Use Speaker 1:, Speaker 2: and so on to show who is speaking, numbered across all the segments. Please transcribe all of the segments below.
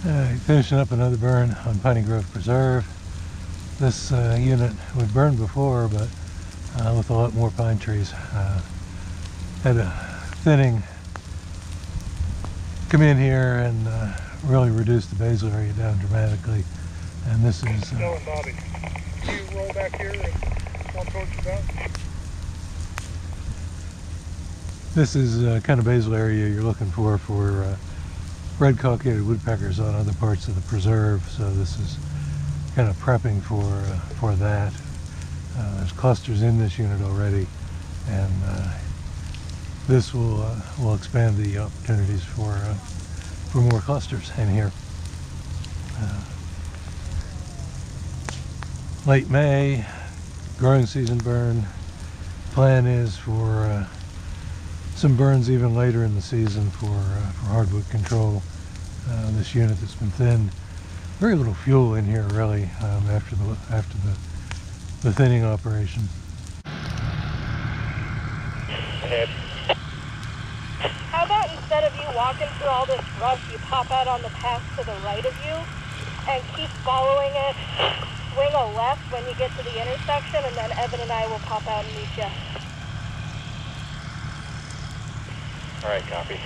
Speaker 1: Finishing up another burn on Piney Grove Preserve. This unit we've burned before, but with a lot more pine trees. Had a thinning come in here and really reduce the basal area down dramatically. And this is...
Speaker 2: Still and Bobby, can you roll back here and walk towards your back?
Speaker 1: This is kind of basal area you're looking for red cockaded woodpeckers on other parts of the preserve. So this is kind of prepping for that. There's clusters in this unit already, and this will expand the opportunities for more clusters in here. Late May, growing season burn. Plan is for some burns even later in the season for Hardwood Control. This unit that's been thinned. Very little fuel in here really after the thinning operation.
Speaker 2: Ahead.
Speaker 3: How about instead of you walking through all this brush, you pop out on the path to the right of you and keep following it, swing a left when you get to the intersection, and then Evan and I will pop out and meet you.
Speaker 2: All right, copy.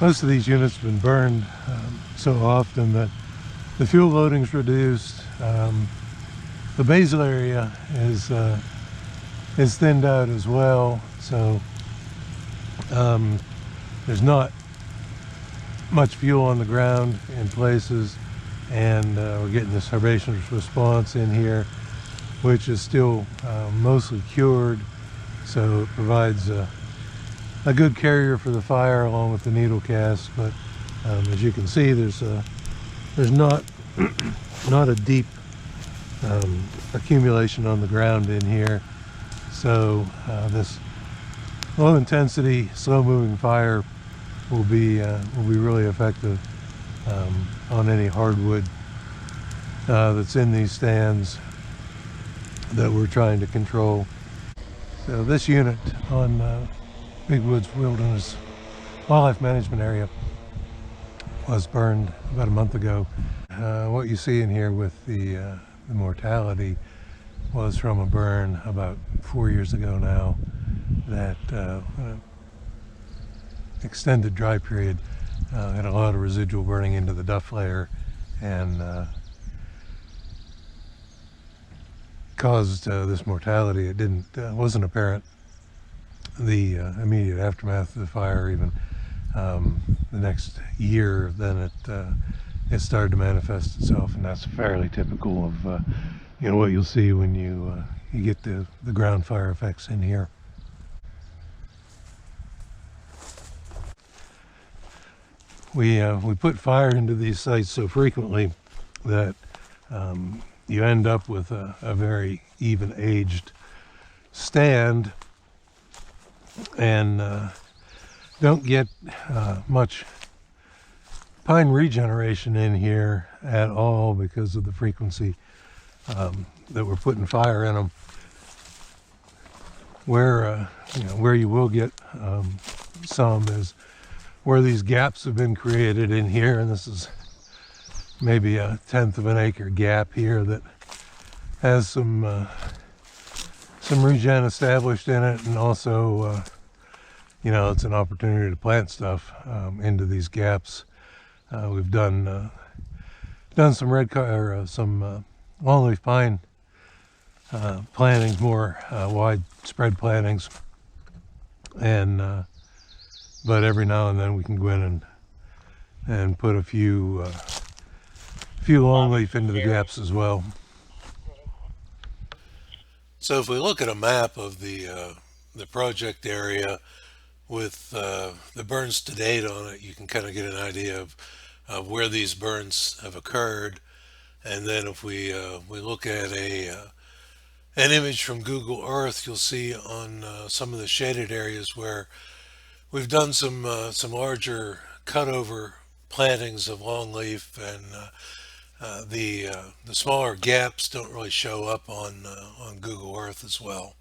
Speaker 1: Most of these units have been burned so often that the fuel loading's reduced. The basal area is thinned out as well, so there's not much fuel on the ground in places, and we're getting this herbaceous response in here, which is still mostly cured, so it provides a good carrier for the fire along with the needle cast. But as you can see, there's not a deep accumulation on the ground in here, so this low intensity, slow moving fire will be really effective on any hardwood that's in these stands that we're trying to control. So this unit on Big Woods Wilderness Wildlife Management Area was burned about a month ago. What you see in here with the mortality was from a burn about 4 years ago now that extended dry period had a lot of residual burning into the duff layer and caused this mortality. It wasn't apparent the immediate aftermath of the fire, even the next year. Then it started to manifest itself, and that's fairly typical of what you'll see when you get the ground fire effects in here. We put fire into these sites so frequently that you end up with a very even aged stand, and don't get much pine regeneration in here at all because of the frequency that we're putting fire in them. Where you will get some is where these gaps have been created in here, and this is maybe 1/10 of an acre gap here that has some regen established in it, and also it's an opportunity to plant stuff into these gaps. We've done some some longleaf pine plantings, more widespread plantings, and but every now and then we can go in and put a few longleaf into the gaps as well. So if we look at a map of the project area with the burns to date on it, you can kind of get an idea of where these burns have occurred. And then if we look at an image from Google Earth, you'll see on some of the shaded areas where we've done some larger cutover plantings of longleaf, and the smaller gaps don't really show up on Google Earth as well.